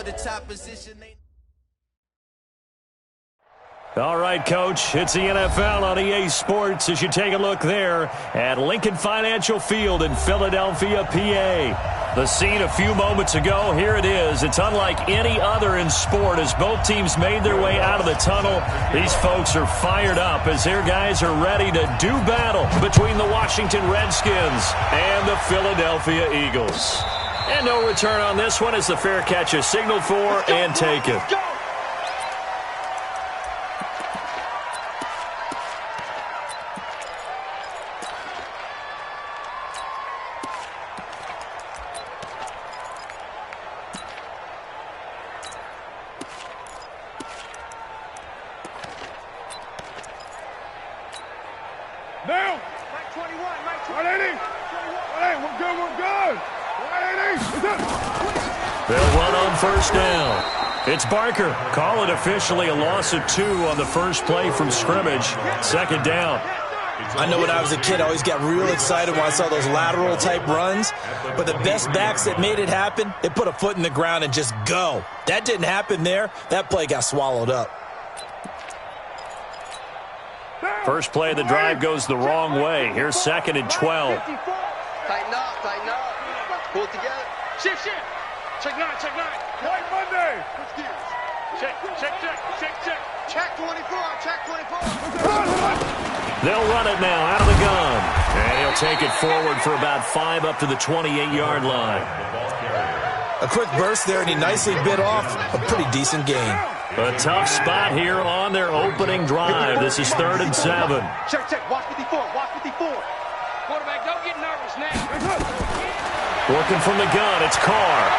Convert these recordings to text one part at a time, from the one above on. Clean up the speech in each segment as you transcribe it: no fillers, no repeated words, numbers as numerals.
for the top position. All right, Coach, it's the NFL on EA Sports as you take a look there at Lincoln Financial Field in Philadelphia, PA. The scene a few moments ago, here it is. It's unlike any other in sport as both teams made their way out of the tunnel. These folks are fired up as their guys are ready to do battle between the Washington Redskins and the Philadelphia Eagles. And no return on this one as the fair catch is signaled for and taken. Now! Mike 21, Mike 180! 180, we're good, we're good! 180! They'll run on first down. It's Barker. Call it officially a loss of 2 on the first play from scrimmage. Second down. I know when I was a kid, I always got real excited when I saw those lateral-type runs. But the best backs that made it happen, they put a foot in the ground and just go. That didn't happen there. That play got swallowed up. First play of the drive goes the wrong way. Here's second and 12. Tighten up, tighten up. Pull it together. Shift. Check 9. White Monday. Check. Check 24, check 24. They'll run it now out of the gun. And he'll take it forward for about 5 up to the 28-yard line. A quick burst there, and he nicely bit off a pretty decent gain. A tough spot here on their opening drive. This is 3rd and 7. Check. Watch 54. Quarterback, don't get nervous now. Working from the gun, it's Carr.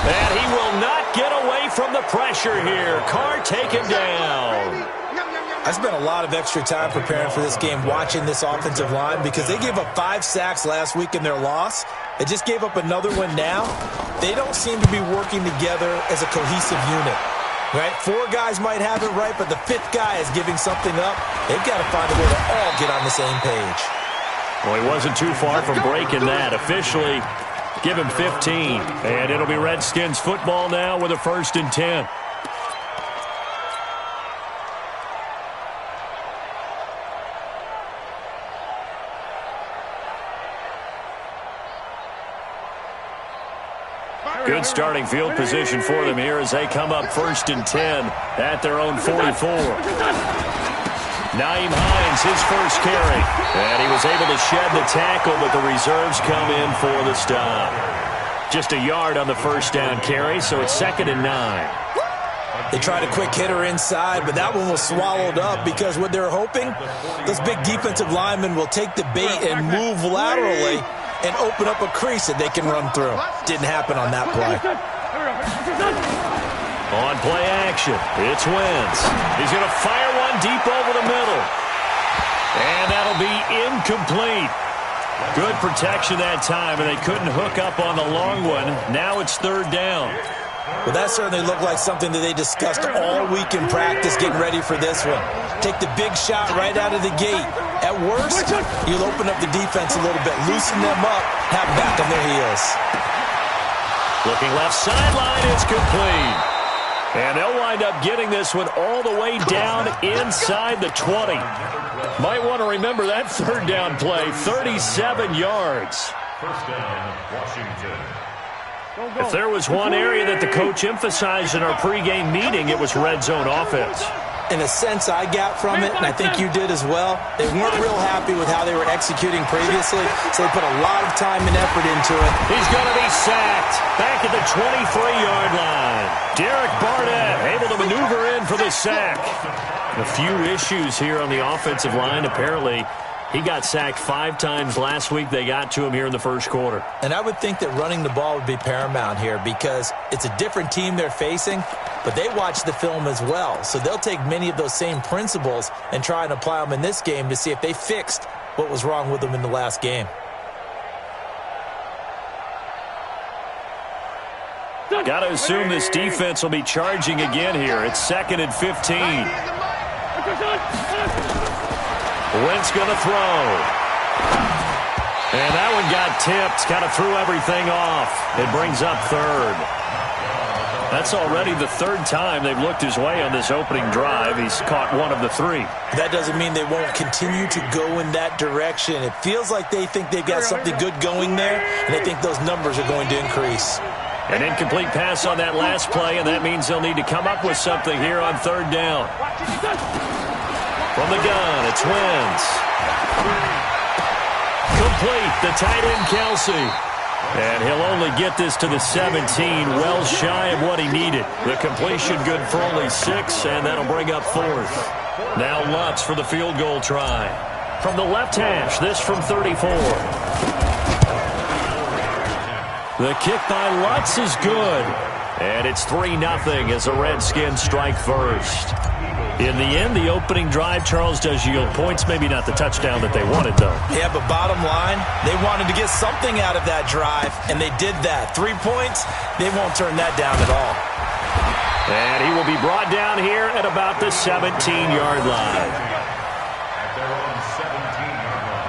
And he will not get away from the pressure here. Carr taken down. I spent a lot of extra time preparing for this game watching this offensive line because they gave up 5 sacks last week in their loss. They just gave up another one now. They don't seem to be working together as a cohesive unit. Right? 4 guys might have it right, but the 5th guy is giving something up. They've got to find a way to all get on the same page. Well, he wasn't too far from breaking that. Officially, give him 15. And it'll be Redskins football now with a 1st and 10. Good starting field position for them here as they come up 1st and 10 at their own 44. Nyheim Hines, his first carry. And he was able to shed the tackle, but the reserves come in for the stop. Just a yard on the first down carry, so it's 2nd and 9. They tried a quick hitter inside, but that one was swallowed up because what they're hoping, those big defensive linemen will take the bait and move laterally and open up a crease that they can run through. Didn't happen on that play. On play action, it's Wentz. He's going to fire one deep over the middle. And that'll be incomplete. Good protection that time, and they couldn't hook up on the long one. Now it's 3rd down. Well, that certainly looked like something that they discussed all week in practice getting ready for this one. Take the big shot right out of the gate. At worst, you'll open up the defense a little bit, loosen them up, have them back on their heels. Looking left sideline, it's complete. And they'll wind up getting this one all the way down inside the 20. Might want to remember that 3rd down play, 37 yards. First down, Washington. If there was one area that the coach emphasized in our pregame meeting, it was red zone offense. In a sense I got from it, and I think you did as well, they weren't real happy with how they were executing previously, so they put a lot of time and effort into it. He's going to be sacked back at the 23-yard line. Derek Barnett able to maneuver in for the sack. A few issues here on the offensive line. Apparently, he got sacked 5 times last week. They got to him here in the first quarter. And I would think that running the ball would be paramount here because it's a different team they're facing, but they watch the film as well. So they'll take many of those same principles and try and apply them in this game to see if they fixed what was wrong with them in the last game. Got to assume this defense will be charging again here. It's 2nd and 15. Wentz going to throw. And that one got tipped. Kind of threw everything off. It brings up 3rd. that's already the third time they've looked his way on this opening drive. He's caught one of the three. That doesn't mean they won't continue to go in that direction. It feels like they think they've got something good going there, and they think those numbers are going to increase. An incomplete pass on that last play, and that means they'll need to come up with something here on third down. From the gun, it's Wentz. Complete, the tight end, Kelsey. And he'll only get this to the 17, well shy of what he needed. The completion good for only 6, and that'll bring up fourth. Now Lutz for the field goal try. From the left hash, this from 34. The kick by Lutz is good. And it's 3-0 as the Redskins strike first. In the end, the opening drive, Charles, does yield points. Maybe not the touchdown that they wanted, though. Yeah, but bottom line, they wanted to get something out of that drive, and they did that. 3 points, they won't turn that down at all. And he will be brought down here at about the 17-yard line. At their own 17-yard line.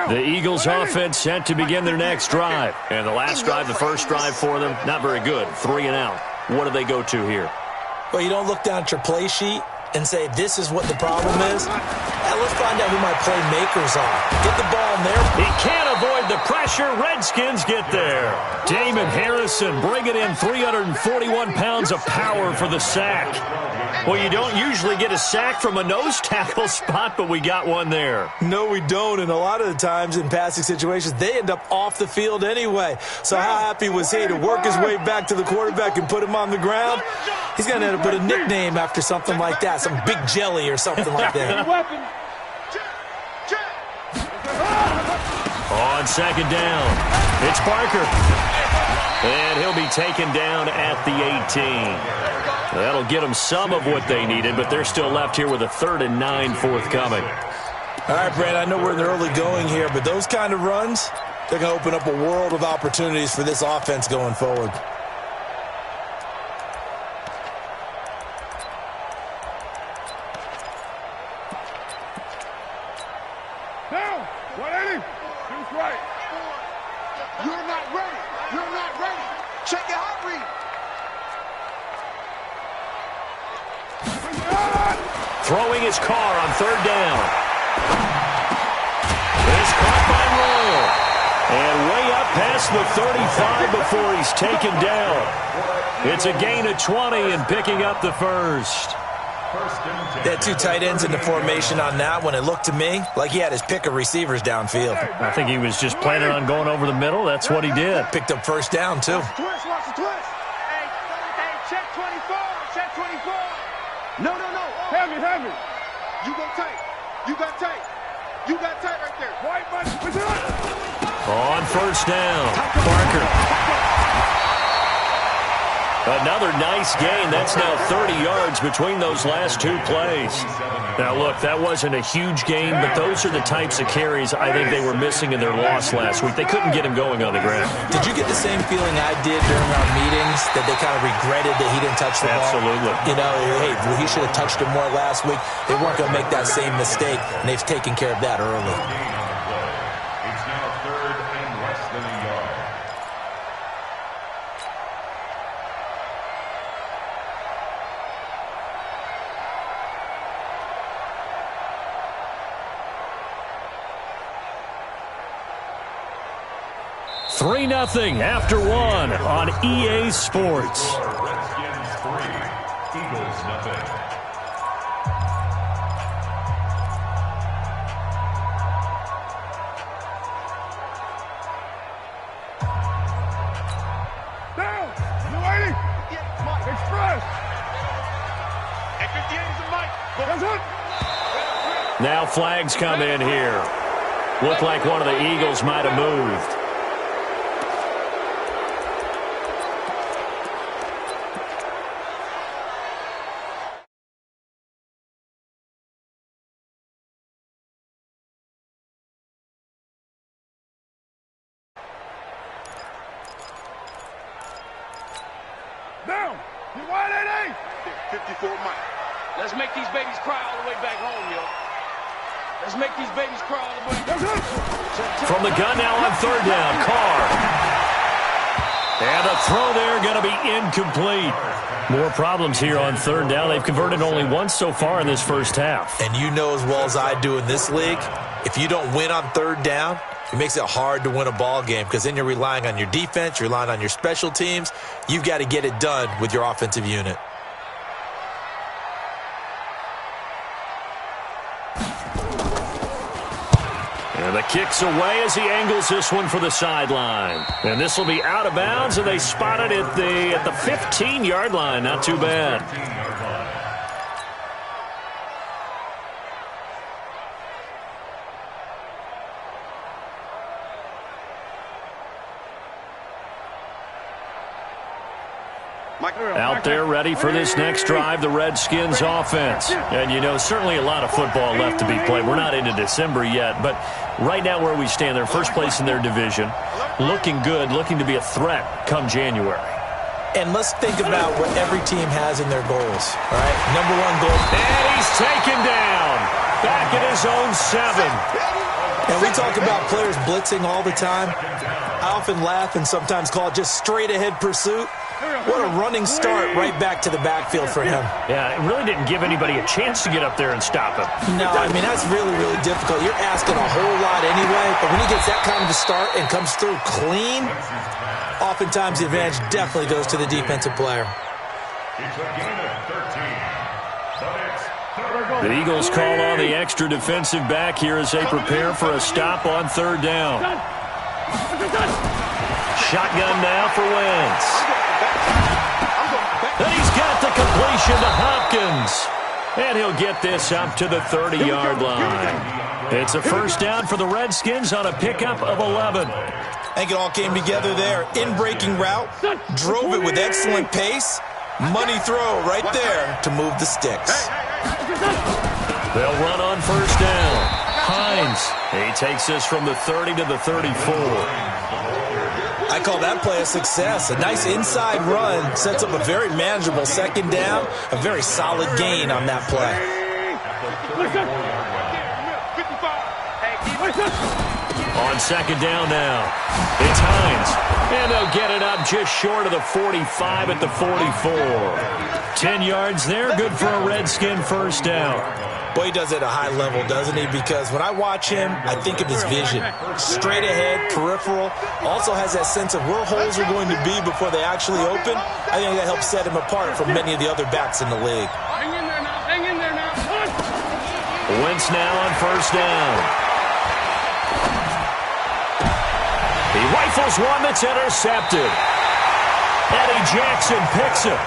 The Eagles offense set to begin their next drive. And the last drive, the first drive for them, not very good. 3 and out. What do they go to here? Well, you don't look down at your play sheet and say, this is what the problem is. Let's find out who my playmakers are. Get the ball in there. He can't avoid the pressure. Redskins get there. Damon Harrison bringing in 341 pounds of power for the sack. Well, you don't usually get a sack from a nose tackle spot, but we got one there. No, we don't. And a lot of the times in passing situations, they end up off the field anyway. So how happy was he to work his way back to the quarterback and put him on the ground? He's going to end up with a nickname after something like that, some Big Jelly or something like that. On second down, it's Parker. And he'll be taken down at the 18. That'll get them some of what they needed, but they're still left here with a 3rd and 9 forthcoming. All right, Brad, I know we're in the early going here, but those kind of runs, they're going to open up a world of opportunities for this offense going forward. Down. 180. Shoot right. You're not ready. You're not ready. Check your heart rate. Throwing his car on 3rd down. It's caught by Royal. And way up past the 35 before he's taken down. It's a gain of 20 and picking up the first. They had 2 tight ends in the formation on that one. It looked to me like he had his pick of receivers downfield. I think he was just planning on going over the middle. That's what he did. Picked up first down, too. Twist, watch the twist. Hey, check 24. Check 24. No. Heavy. You go tight. You got tight. You got tight right there. White man. On first down, Parker. Another nice gain. That's now 30 yards between those last 2 plays. Now, look, that wasn't a huge gain, but those are the types of carries I think they were missing in their loss last week. They couldn't get him going on the ground. Did you get the same feeling I did during our meetings, that they kind of regretted that he didn't touch the ball? Absolutely. You know, hey, he should have touched it more last week. They weren't going to make that same mistake, and they've taken care of that early. It's now 3rd and less than a yard. Three 3-0 after 1 on EA Sports. Redskins 3, Eagles 0. Down. You waiting? Yeah, Mike. Express. At 58 is a Mike. That's it. Now flags come in here. Looked like one of the Eagles might have moved. Down. You 180. 54 Mike. Let's make these babies cry all the way back home, yo. Let's make these babies cry all the way back home. From the gun now on third down, Carr. And a throw there going to be incomplete. More problems here on third down. They've converted only once so far in this first half. And you know as well as I do in this league, if you don't win on third down, it makes it hard to win a ball game because then you're relying on your defense, you're relying on your special teams. You've got to get it done with your offensive unit. And the kick's away as he angles this one for the sideline. And this will be out of bounds, and they spot it at the 15-yard line. Not too bad. Out there ready for this next drive, the Redskins offense. And, you know, certainly a lot of football left to be played. We're not into December yet, but right now where we stand, they're first place in their division, looking good, looking to be a threat come January. And let's think about what every team has in their goals, all right? Number one goal. And he's taken down, back at his own 7. And we talk about players blitzing all the time. I often laugh and sometimes call it just straight-ahead pursuit. What a running start right back to the backfield for him. Yeah, it really didn't give anybody a chance to get up there and stop him. No, I mean, that's really, really difficult. You're asking a whole lot anyway, but when he gets that kind of a start and comes through clean, oftentimes the advantage definitely goes to the defensive player. The Eagles call on the extra defensive back here as they prepare for a stop on third down. Shotgun now for Wentz. And he's got the completion to Hopkins. And he'll get this up to the 30-yard line. It's a first down for the Redskins on a pickup of 11. I think it all came together there. In-breaking route, drove it with excellent pace. Money throw right there to move the sticks. They'll run on first down. Hines, he takes this from the 30 to the 34. I call that play a success. A nice inside run sets up a very manageable second down. A very solid gain on that play. On second down now, it's Hines. And they'll get it up just short of the 45 at the 44. 10 yards there, good for a Redskin first down. Boy, he does it at a high level, doesn't he? Because when I watch him, I think of his vision. Straight ahead, peripheral. Also has that sense of where holes are going to be before they actually open. I think that helps set him apart from many of the other backs in the league. Hang in there now. Hang in there now. Wentz now on first down. He rifles one that's intercepted. Eddie Jackson picks it.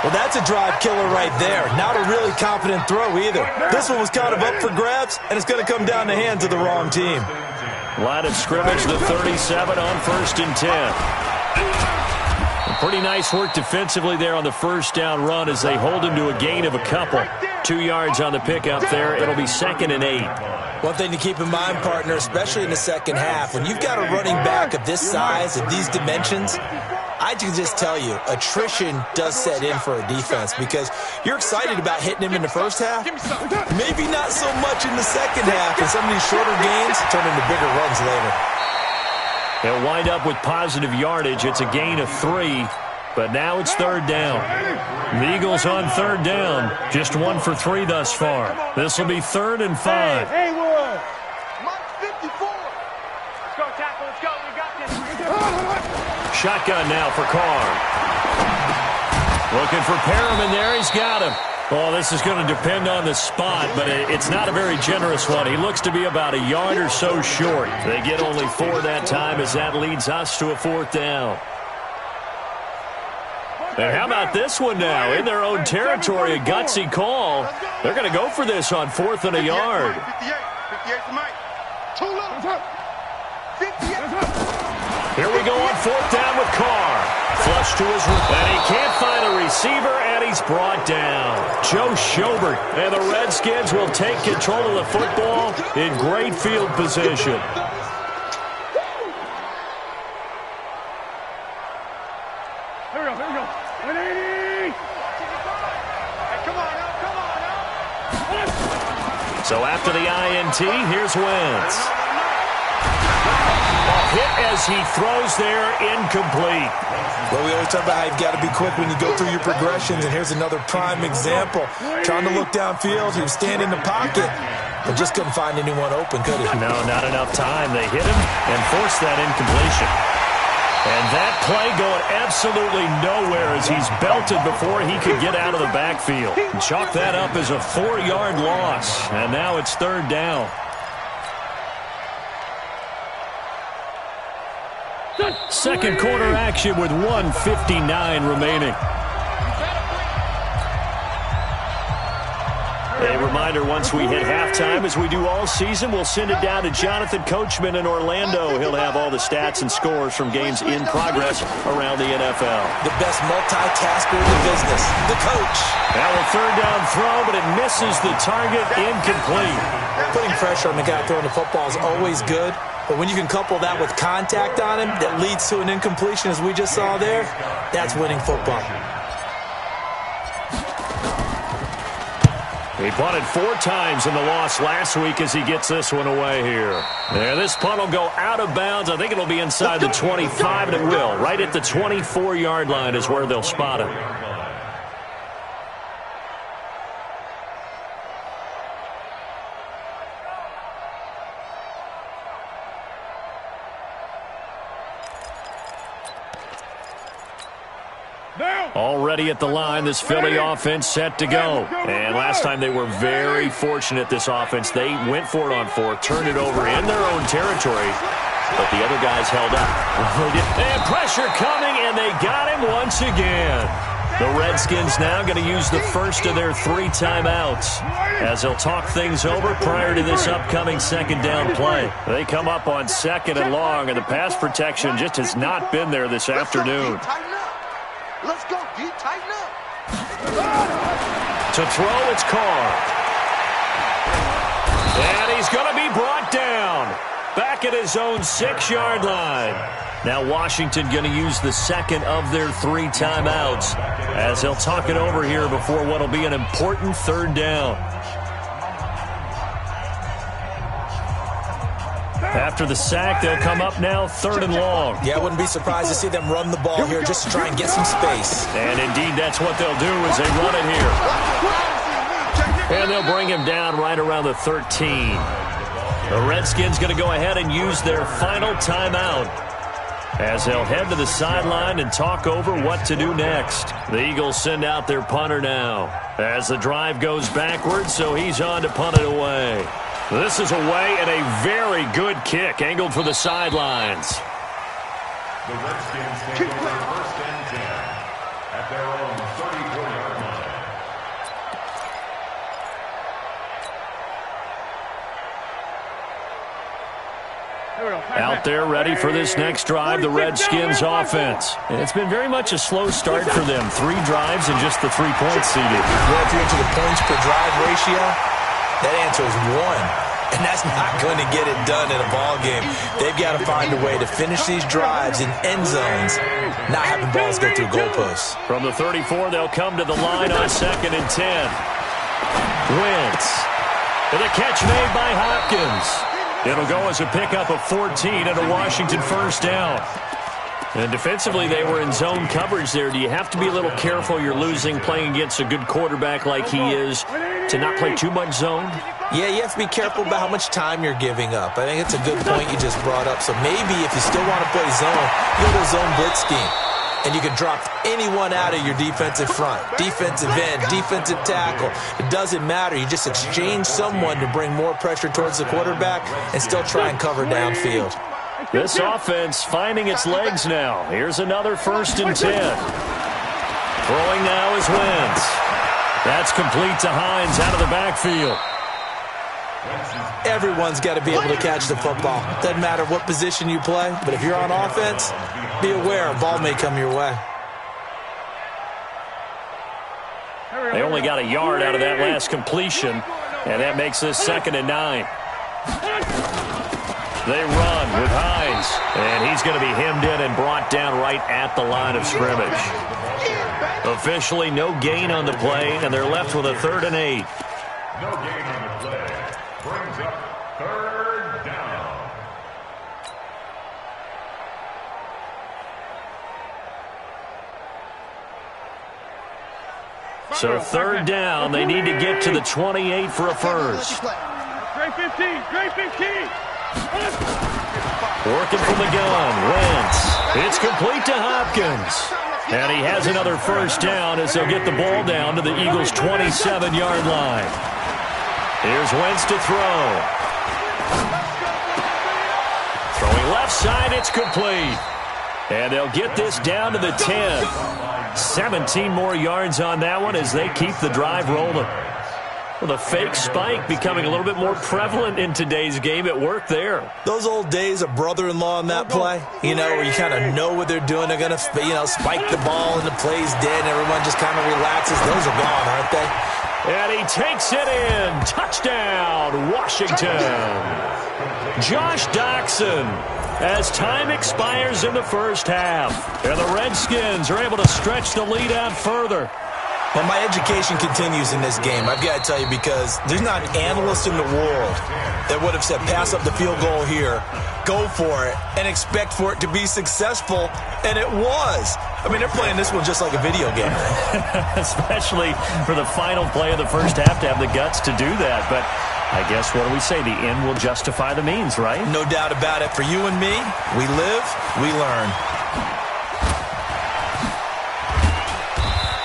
Well, that's a drive killer right there. Not a really confident throw either. This one was kind of up for grabs, and it's going to come down the hands of the wrong team. Line of scrimmage, the 37 on first and 10. Pretty nice work defensively there on the first down run as they hold him to a gain of a couple. 2 yards on the pickup there. It'll be 2nd and 8. One thing to keep in mind, partner, especially in the second half, when you've got a running back of this size, of these dimensions, I can just tell you, attrition does set in for a defense because you're excited about hitting him in the first half. Maybe not so much in the second half, and some of these shorter gains turn into bigger runs later. They'll wind up with positive yardage. It's a gain of 3, but now it's third down. The Eagles on third down, just 1 for 3 thus far. This will be 3rd and 5. Haywood. Mike 54. Let's go, tackle. Let's go. We got this. Shotgun now for Carr. Looking for Perriman there. He's got him. Oh, this is going to depend on the spot, but it's not a very generous one. He looks to be about a yard or so short. They get only 4 that time as that leads us to a 4th down. And how about this one now? In their own territory, a gutsy call. They're going to go for this on 4th and a yard. 58 for Mike. Too little. 58. Here we go on 4th down with Carr. Flush to his right. And he can't find a receiver, and he's brought down. Joe Schobert. And the Redskins will take control of the football in great field position. Here we go. 180. Hey, come on now. So after the INT, here's Wentz. A hit as he throws there, incomplete. Well, we always talk about how you've got to be quick when you go through your progressions, and here's another prime example. Trying to look downfield, he was standing in the pocket, but just couldn't find anyone open, could he? No, not enough time. They hit him and forced that incompletion. And that play going absolutely nowhere as he's belted before he could get out of the backfield. Chalk that up as a 4-yard loss, and now it's third down. Second quarter action with 1:59 remaining. A reminder, once we hit halftime, as we do all season, we'll send it down to Jonathan Coachman in Orlando. He'll have all the stats and scores from games in progress around the NFL. The best multitasker in the business, the coach. Now a third down throw, but it misses the target, incomplete. Putting pressure on the guy throwing the football is always good, but when you can couple that with contact on him that leads to an incompletion, as we just saw there, that's winning football. He punted 4 times in the loss last week as he gets this one away here. There, this punt will go out of bounds. I think it'll be inside the 25, and it will. Right at the 24-yard line is where they'll spot him. Already at the line, this Philly offense set to go. And last time they were very fortunate, this offense. They went for it on 4, turned it over in their own territory, but the other guys held up. And pressure coming, and they got him once again. The Redskins now going to use the first of their 3 timeouts as they'll talk things over prior to this upcoming second down play. They come up on 2nd and long, and the pass protection just has not been there this afternoon. Let's go, D. Tighten up. To throw, it's Carr. And he's going to be brought down. Back at his own 6-yard line. Now Washington going to use the second of their 3 timeouts as they'll talk it over here before what will be an important third down. After the sack, they'll come up now 3rd and long. Yeah, I wouldn't be surprised to see them run the ball here just to try and get some space. And indeed, that's what they'll do as they run it here. And they'll bring him down right around the 13. The Redskins going to go ahead and use their final timeout as they'll head to the sideline and talk over what to do next. The Eagles send out their punter now as the drive goes backwards, so he's on to punt it away. This is away and a very good kick angled for the sidelines. The Redskins take over 1st and 10 at their own 34-yard line. Out there ready for this next drive, the Redskins offense. And it's been very much a slow start for them. 3 drives and just the 3 points seeded. Well, if you're into the points per drive ratio, that answer is 1. And that's not going to get it done in a ball game. They've got to find a way to finish these drives in end zones, not having balls go through goalposts. From the 34, they'll come to the line on 2nd and 10. Wentz. And the catch made by Hopkins. It'll go as a pickup of 14 and a Washington first down. And defensively, they were in zone coverage there. Do you have to be a little careful? You're losing playing against a good quarterback like he is to not play too much zone? Yeah, you have to be careful about how much time you're giving up. I think it's a good point you just brought up. So maybe if you still want to play zone, you go to zone blitz scheme. And you can drop anyone out of your defensive front. Defensive end, defensive tackle. It doesn't matter. You just exchange someone to bring more pressure towards the quarterback and still try and cover downfield. This offense finding its legs now. Here's another 1st and 10. Throwing now is Wentz. That's complete to Hines out of the backfield. Everyone's got to be able to catch the football. Doesn't matter what position you play, but if you're on offense, be aware a ball may come your way. They only got a yard out of that last completion, and that makes this 2nd and 9. They run with Hines, and he's going to be hemmed in and brought down right at the line of scrimmage. Officially no gain on the play, and they're left with a 3rd and 8. No gain on the play. Brings up 3rd down. So 3rd down, they need to get to the 28 for a first. Great 15, great 15. Working from the gun, Wentz. It's complete to Hopkins. And he has another first down as they'll get the ball down to the Eagles' 27-yard line. Here's Wentz to throw. Throwing left side, it's complete. And they'll get this down to the 10. 17 more yards on that one as they keep the drive rolling. Well, the fake spike becoming a little bit more prevalent in today's game. It worked there. Those old days of brother-in-law on that play, where you kind of know what they're doing. They're going to, spike the ball and the play's dead and everyone just kind of relaxes. Those are gone, aren't they? And he takes it in. Touchdown, Washington. Josh Doctson, as time expires in the first half. And the Redskins are able to stretch the lead out further. Well, my education continues in this game, I've got to tell you, because there's not an analyst in the world that would have said pass up the field goal here, go for it, and expect for it to be successful, and it was. I mean, they're playing this one just like a video game. Especially for the final play of the first half to have the guts to do that. But I guess, what do we say? The end will justify the means, right? No doubt about it. For you and me, we live, we learn.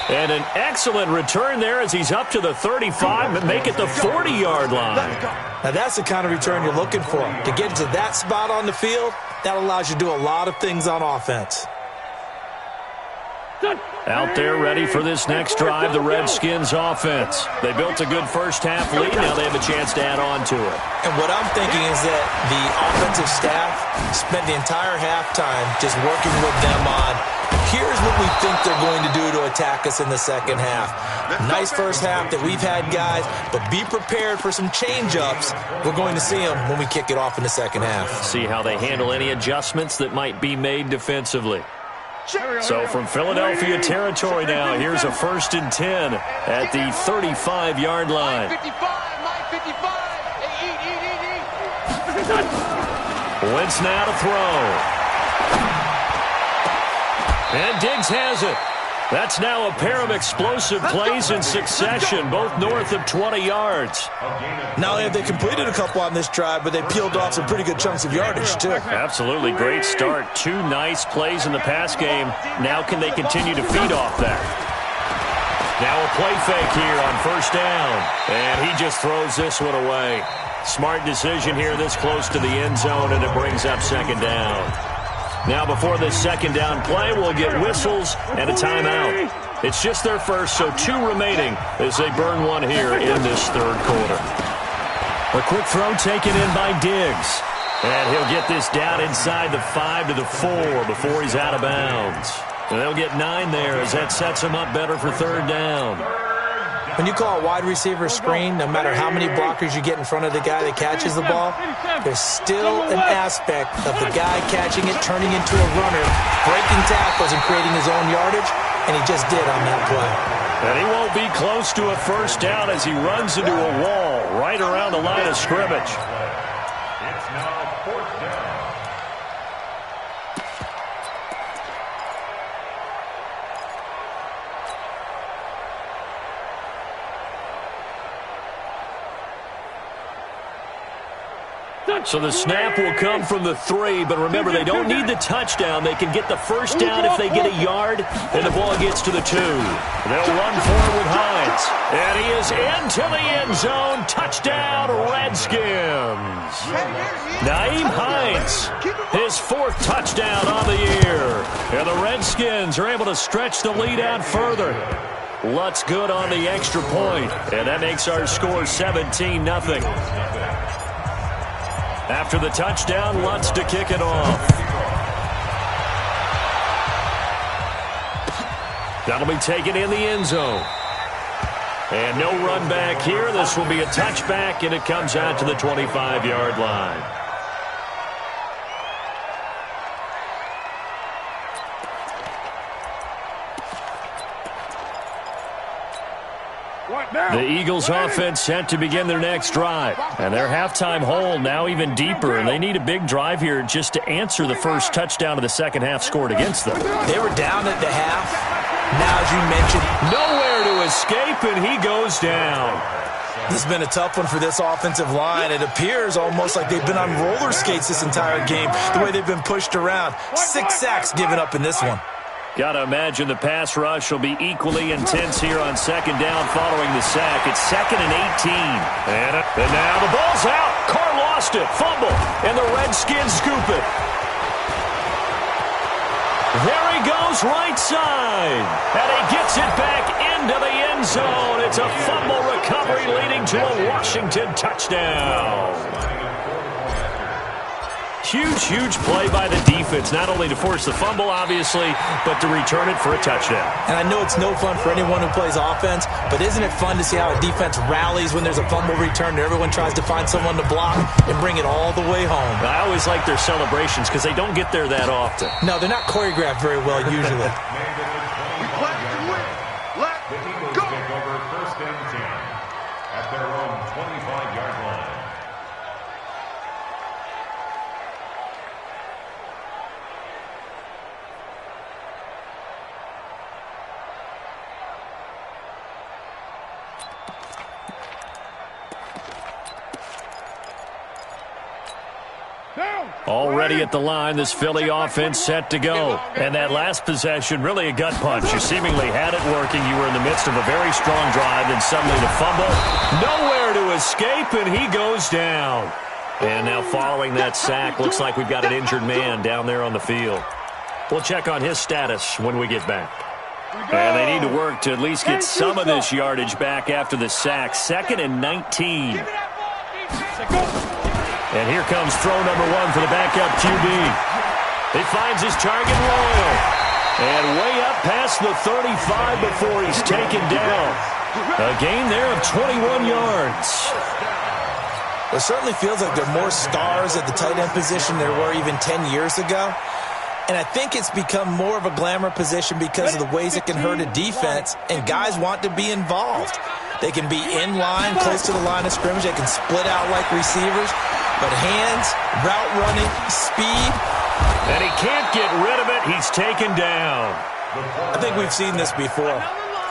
And an excellent return there as he's up to the 35, but make it the 40-yard line. Now, that's the kind of return you're looking for. To get to that spot on the field, that allows you to do a lot of things on offense. Out there ready for this next drive, the Redskins offense. They built a good first half lead. Now they have a chance to add on to it. And what I'm thinking is that the offensive staff spent the entire halftime just working with them on, here's what we think they're going to do to attack us in the second half. Nice first half that we've had, guys, but be prepared for some change-ups. We're going to see them when we kick it off in the second half. See how they handle any adjustments that might be made defensively. So from Philadelphia territory now, here's a 1st and 10 at the 35-yard line. 55, Mike 55. Eat. Wentz now to throw. And Diggs has it. That's now a pair of explosive plays in succession, both north of 20 yards. Not only have they completed a couple on this drive, but they peeled off some pretty good chunks of yardage, too. Absolutely. Great start. 2 nice plays in the pass game. Now can they continue to feed off that? Now a play fake here on 1st down. And he just throws this one away. Smart decision here this close to the end zone, and it brings up 2nd down. Now before this 2nd down play, we'll get whistles and a timeout. It's just their first, so 2 remaining as they burn one here in this 3rd quarter. A quick throw taken in by Diggs. And he'll get this down inside the 5 to the 4 before he's out of bounds. And they'll get 9 there as that sets him up better for 3rd down. When you call a wide receiver screen, no matter how many blockers you get in front of the guy that catches the ball, there's still an aspect of the guy catching it, turning into a runner, breaking tackles and creating his own yardage, and he just did on that play. And he won't be close to a 1st down as he runs into a wall right around the line of scrimmage. It's now 4th down. So the snap will come from the 3, but remember, they don't need the touchdown. They can get the 1st down if they get a yard, and the ball gets to the 2. They'll run forward with Hines. And he is into the end zone. Touchdown, Redskins. Nyheim Hines, his 4th touchdown on the year. And the Redskins are able to stretch the lead out further. Lutz good on the extra point, and that makes our score 17-0. After the touchdown, Lutz to kick it off. That'll be taken in the end zone. And no run back here. This will be a touchback, and it comes out to the 25-yard line. The Eagles offense set to begin their next drive. And their halftime hole now even deeper, and they need a big drive here just to answer the first touchdown of the second half scored against them. They were down at the half. Now, as you mentioned, nowhere to escape, and he goes down. This has been a tough one for this offensive line. It appears almost like they've been on roller skates this entire game, the way they've been pushed around. 6 sacks given up in this one. Got to imagine the pass rush will be equally intense here on second down following the sack. It's 2nd and 18. And now the ball's out. Carr lost it. Fumble. And the Redskins scoop it. There he goes right side. And he gets it back into the end zone. It's a fumble recovery leading to a Washington touchdown. Huge play by the defense, not only to force the fumble, obviously, but to return it for a touchdown. And I know it's no fun for anyone who plays offense, but isn't it fun to see how a defense rallies when there's a fumble return and everyone tries to find someone to block and bring it all the way home? I always like their celebrations because they don't get there that often. No, they're not choreographed very well usually. The Eagles take over 1st and 10 at their own 25-yard line. Already at the line, this Philly offense set to go. And that last possession, really a gut punch. You seemingly had it working. You were in the midst of a very strong drive, and suddenly the fumble. Nowhere to escape, and he goes down. And now following that sack, looks like we've got an injured man down there on the field. We'll check on his status when we get back. And they need to work to at least get some of this yardage back after the sack. 2nd and 19. And here comes throw number 1 for the backup QB. He finds his target Royal. And way up past the 35 before he's taken down. A gain there of 21 yards. It certainly feels like there are more stars at the tight end position than there were even 10 years ago. And I think it's become more of a glamour position because of the ways it can hurt a defense, and guys want to be involved. They can be in line, close to the line of scrimmage. They can split out like receivers. But hands, route running, speed. And he can't get rid of it. He's taken down. I think we've seen this before.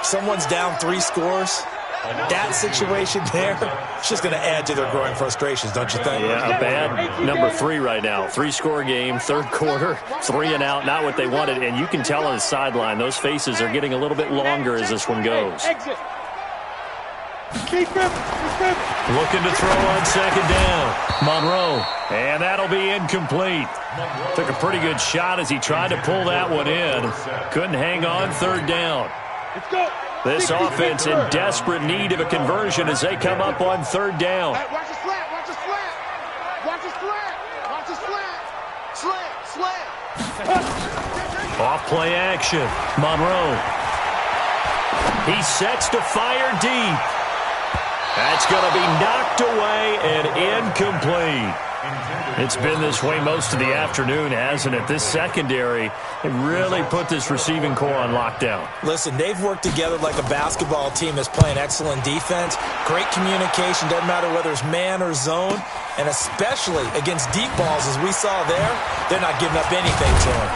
Someone's down 3 scores. That situation there, it's just going to add to their growing frustrations, don't you think? Yeah, a bad number 3 right now. 3-score game, 3rd quarter, 3 and out, not what they wanted. And you can tell on the sideline, those faces are getting a little bit longer as this one goes. Looking to throw on 2nd down. Monroe. And that'll be incomplete. Took a pretty good shot as he tried to pull that one in. Couldn't hang on 3rd down. This offense in desperate need of a conversion as they come up on 3rd down. Watch the slant. Watch the slant. Watch the slant. Watch the slant. Slant. Off play action. Monroe. He sets to fire deep. That's going to be knocked away and incomplete. It's been this way most of the afternoon, hasn't it? This secondary really put this receiving core on lockdown. Listen, they've worked together like a basketball team that's playing excellent defense. Great communication, doesn't matter whether it's man or zone. And especially against deep balls, as we saw there, they're not giving up anything to them.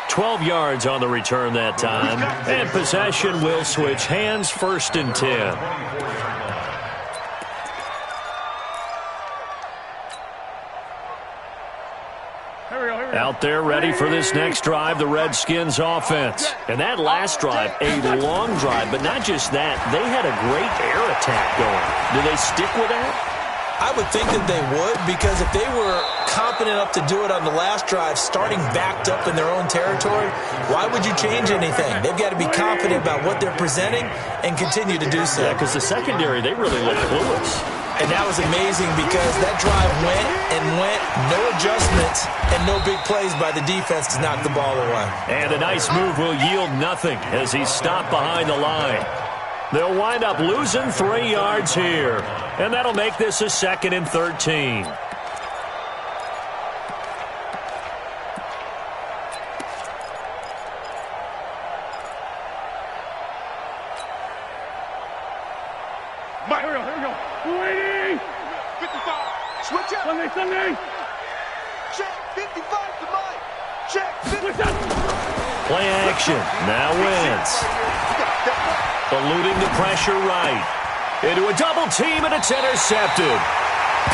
12 yards on the return that time. And possession will switch hands, 1st and 10. Out there ready for this next drive, the Redskins offense. And that last drive, a long drive, but not just that. They had a great air attack going. Do they stick with that? I would think that they would, because if they were confident enough to do it on the last drive, starting backed up in their own territory, why would you change anything? They've got to be confident about what they're presenting and continue to do so. Yeah, because the secondary, they really looked clueless. And that was amazing because that drive went and went, no adjustments, and no big plays by the defense to knock the ball away. And a nice move will yield nothing as he's stopped behind the line. They'll wind up losing 3 yards here. And that'll make this a 2nd and 13. Mike, here we go. 280. 55. Switch up. Sunday. Check. 55 to Mike. Check. Switch up. Play action. Now Wentz. Eluding the pressure right. Into a double team, and it's intercepted.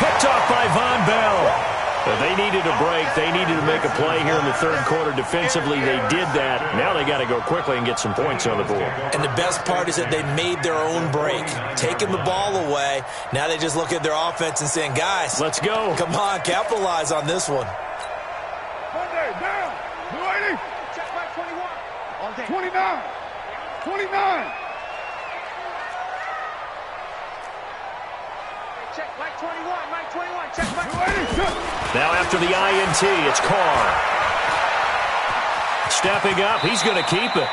Picked off by Von Bell. But they needed a break. They needed to make a play here in the third quarter. Defensively, they did that. Now they got to go quickly and get some points on the board. And the best part is that they made their own break, taking the ball away. Now they just look at their offense and saying, guys, let's go. Come on, capitalize on this one. Monday, down. 280. Check by 21. All day. 29. 29. Check Mike 21, Mike 21, check Mike 20. Now after the INT, it's Carr. Stepping up, he's going to keep it.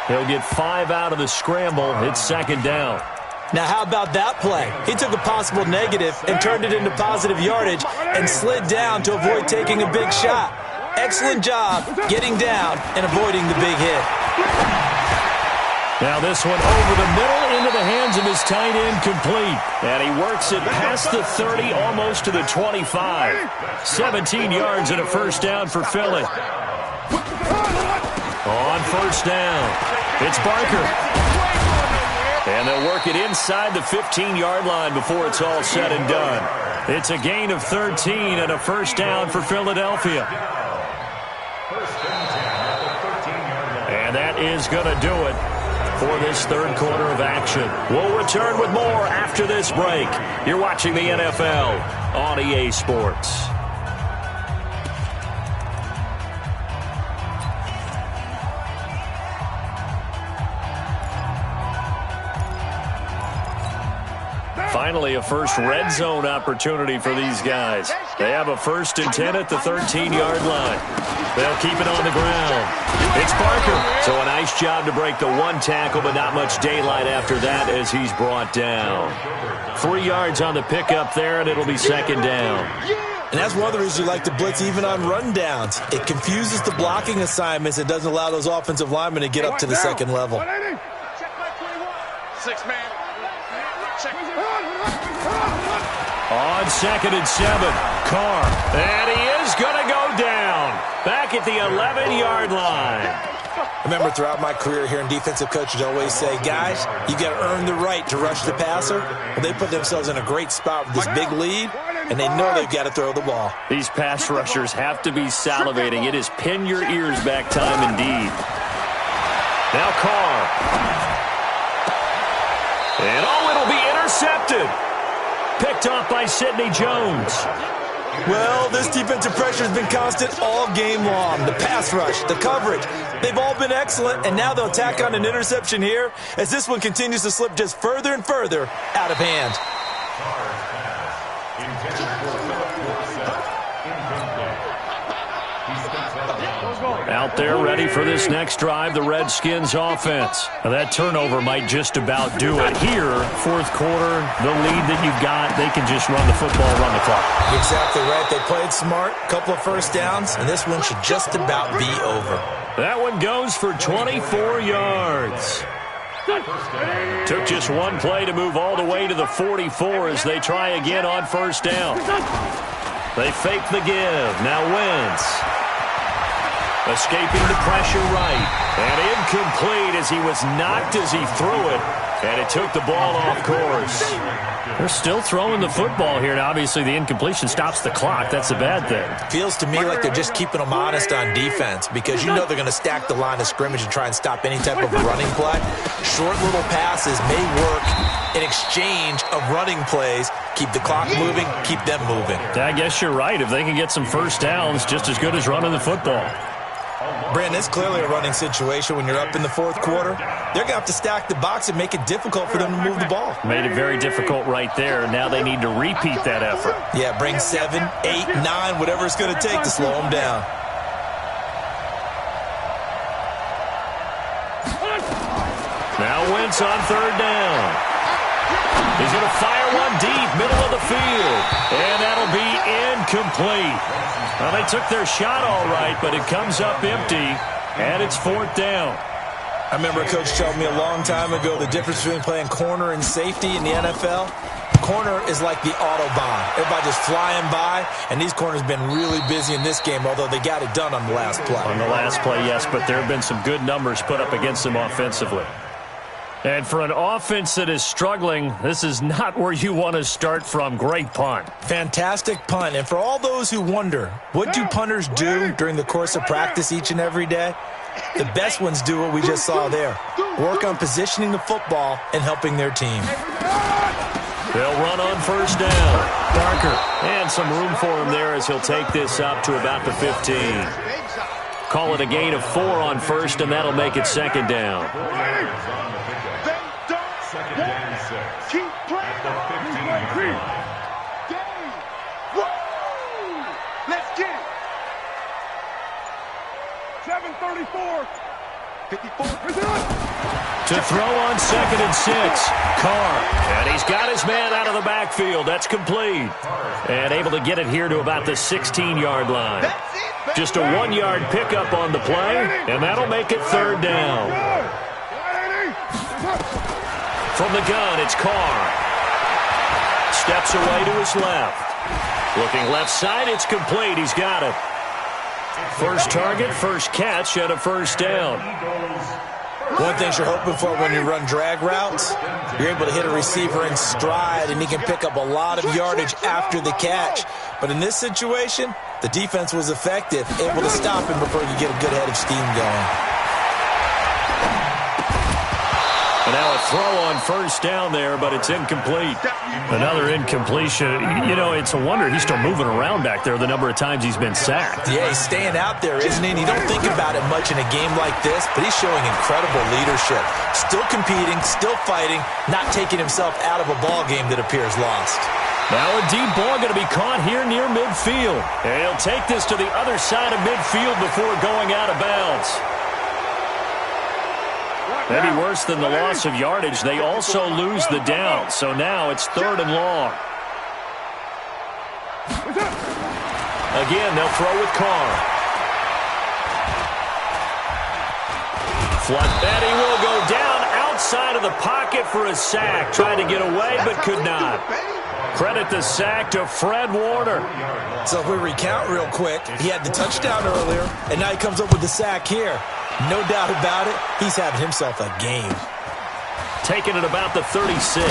He'll get 5 out of the scramble. It's second down. Now how about that play? He took a possible negative and turned it into positive yardage and slid down to avoid taking a big shot. Excellent job getting down and avoiding the big hit. Now this one over the middle into the hands of his tight end, complete. And he works it past the 30, almost to the 25. 17 yards and a first down for Philly. On first down, it's Barker. And they'll work it inside the 15-yard line before it's all said and done. It's a gain of 13 and a first down for Philadelphia. And that is going to do it for this third quarter of action. We'll return with more after this break. You're watching the NFL on EA Sports. Finally, a first red zone opportunity for these guys. They have a 1st and 10 at the 13-yard line. They'll keep it on the ground. It's Barker. So a nice job to break the one tackle, but not much daylight after that as he's brought down. 3 yards on the pickup there, and it'll be second down. And that's one of the reasons you like to blitz even on rundowns. It confuses the blocking assignments. It doesn't allow those offensive linemen to get up to the second level. 6 man. On 2nd and 7, Carr. And he is going to go down. Back at the 11-yard line. Remember, throughout my career here in defensive coaches always say, guys, you got to earn the right to rush the passer. Well, they put themselves in a great spot with this big lead, and they know they've got to throw the ball. These pass rushers have to be salivating. It is pin your ears back time indeed. Now Carr. And it'll be intercepted. Picked off by Sidney Jones. Well, this defensive pressure has been constant all game long. The pass rush, the coverage, they've all been excellent, and now they'll tack on an interception here as this one continues to slip just further and further out of hand. Out there ready for this next drive, the Redskins offense. Now that turnover might just about do it. Here, fourth quarter, the lead that you've got, they can just run the football, run the clock. Exactly right. They played smart, couple of first downs, and this one should just about be over. That one goes for 24 yards. Took just one play to move all the way to the 44 as they try again on first down. They fake the give. Now Wentz. Escaping the pressure right. And incomplete as he was knocked as he threw it. And it took the ball off course. They're still throwing the football here. Now, obviously, the incompletion stops the clock. That's a bad thing. Feels to me like they're just keeping them honest on defense because you know they're going to stack the line of scrimmage and try and stop any type of a running play. Short little passes may work in exchange of running plays. Keep the clock moving, keep them moving. I guess you're right. If they can get some first downs, just as good as running the football. Brandon, it's clearly a running situation when you're up in the fourth quarter. They're going to have to stack the box and make it difficult for them to move the ball. Made it very difficult right there. Now they need to repeat that effort. Yeah, bring 7, 8, 9, whatever it's going to take to slow them down. Now Wentz on third down. He's going to fire one deep, middle of the field. And that'll be incomplete. Well, they took their shot all right, but it comes up empty, and it's fourth down. I remember a coach told me a long time ago the difference between playing corner and safety in the NFL. Corner is like the Autobahn. Everybody just flying by, and these corners have been really busy in this game, although they got it done on the last play. On the last play, yes, but there have been some good numbers put up against them offensively. And for an offense that is struggling, this is not where you want to start from. Great punt. Fantastic punt. And for all those who wonder, what do punters do during the course of practice each and every day? The best ones do what we just saw there. Work on positioning the football and helping their team. They'll run on first down. Parker. And some room for him there as he'll take this up to about the 15. Call it a gain of 4 on first, and that'll make it second down. Second down 6. Keep playing. At the 15-yard line. Let's get it. 7:34. 54. To throw on second and 6. Carr. And he's got his man out of the backfield. That's complete. And able to get it here to about the 16-yard line. That's it, baby. Just a 1-yard pickup on the play, and that'll make it third down. From the gun, it's Carr. Steps away to his left. Looking left side, it's complete. He's got it. First target, first catch, and a first down. One thing you're hoping for when you run drag routes, you're able to hit a receiver in stride, and he can pick up a lot of yardage after the catch. But in this situation, the defense was effective, able to stop him before you get a good head of steam going. And now a throw on first down there, but it's incomplete. Another incompletion. You know, it's a wonder he's still moving around back there the number of times he's been sacked. Yeah, he's staying out there, isn't he? And you don't think about it much in a game like this, but he's showing incredible leadership. Still competing, still fighting, not taking himself out of a ball game that appears lost. Now a deep ball going to be caught here near midfield. And he'll take this to the other side of midfield before going out of bounds. Maybe worse than the loss of yardage, they also lose the down. So now it's third and long. Again, they'll throw with Carr. Flunt, and he will go down outside of the pocket for a sack. Tried to get away, but could not. Credit the sack to Fred Warner. So if we recount real quick, he had the touchdown earlier, and now he comes up with the sack here. No doubt about it, he's having himself a game. Taking it about the 36.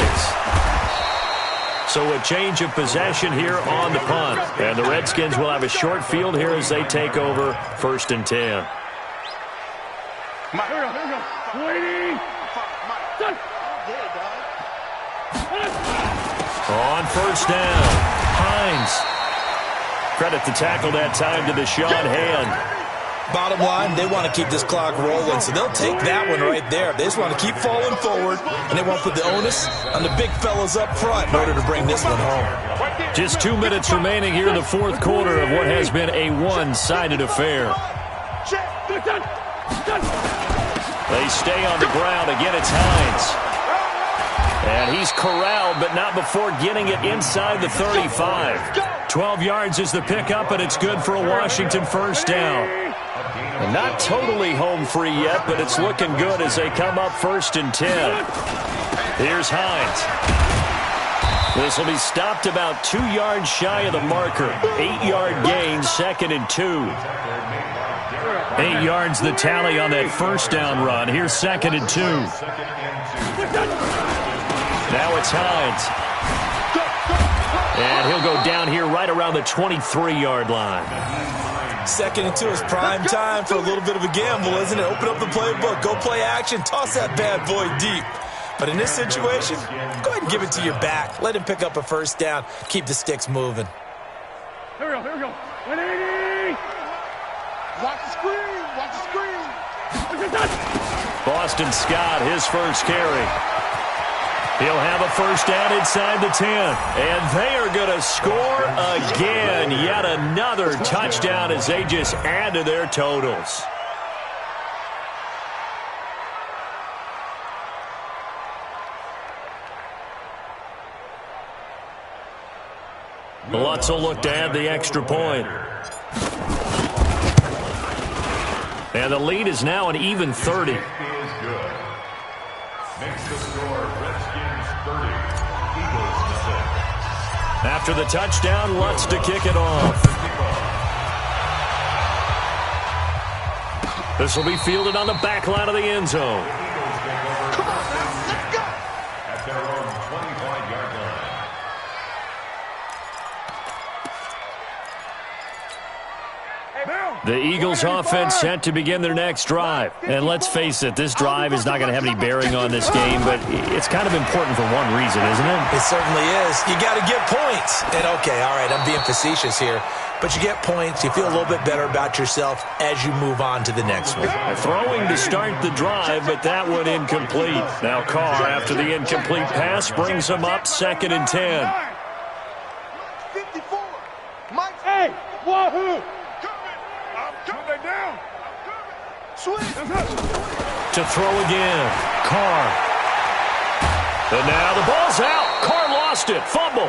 So a change of possession here on the punt. And the Redskins will have a short field here as they take over first and 10. Here we go. Waiting. On first down, Hines. Credit the tackle that time to Deshaun Hand. Bottom line, they want to keep this clock rolling, so they'll take that one right there. They just want to keep falling forward, and they won't put the onus on the big fellas up front in order to bring this one home. Just 2 minutes remaining here in the fourth quarter of what has been a one-sided affair. They stay on the ground. Again, it's Hines. And he's corralled, but not before getting it inside the 35. 12 yards is the pickup, and it's good for a Washington first down. And not totally home free yet, but it's looking good as they come up first and 10. Here's Hines. This will be stopped about 2 yards shy of the marker. 8-yard gain, second and 2. 8 yards the tally on that first down run. Here's second and 2. Now it's Hines. And he'll go down here right around the 23-yard line. Second and 2 is prime time for a little bit of a gamble, isn't it? Open up the playbook, go play action, toss that bad boy deep. But in this situation, go ahead and give it to your back. Let him pick up a first down. Keep the sticks moving. Here we go. 180. Watch the screen. Watch the screen. Boston Scott, his first carry. He'll have a first down inside the 10. And they are going to score again. Yet another touchdown as they just add to their totals. Lutz will look to add the extra point. And the lead is now an even 30. good. Makes the score Redskins 30, Eagles nothing. After the touchdown, Lutz to kick it off. This will be fielded on the back line of the end zone. Come on, now, let's go. At their own 25-yard line. The Eagles offense set to begin their next drive. And let's face it, this drive is not going to have any bearing on this game, but it's kind of important for one reason, isn't it? It certainly is. You got to get points. And okay, all right, I'm being facetious here. But you get points, you feel a little bit better about yourself as you move on to the next one. Throwing to start the drive, but that one incomplete. Now Carr, after the incomplete pass, brings him up 2nd and 10. 54. Mike. Hey, wahoo. Coming down. Swing. To throw again. Carr. And now the ball's out. Carr lost it. Fumble.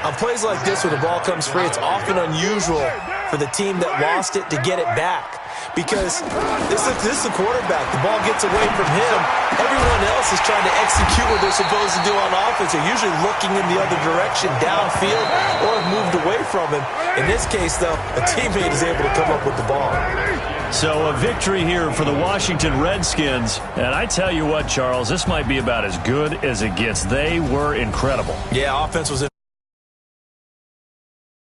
On plays like this, when the ball comes free, it's often unusual for the team that lost it to get it back. Because this is the quarterback. The ball gets away from him. Everyone else is trying to execute what they're supposed to do on offense. They're usually looking in the other direction, downfield, or have moved away from him. In this case, though, a teammate is able to come up with the ball. So a victory here for the Washington Redskins. And I tell you what, Charles, this might be about as good as it gets. They were incredible. Yeah, offense was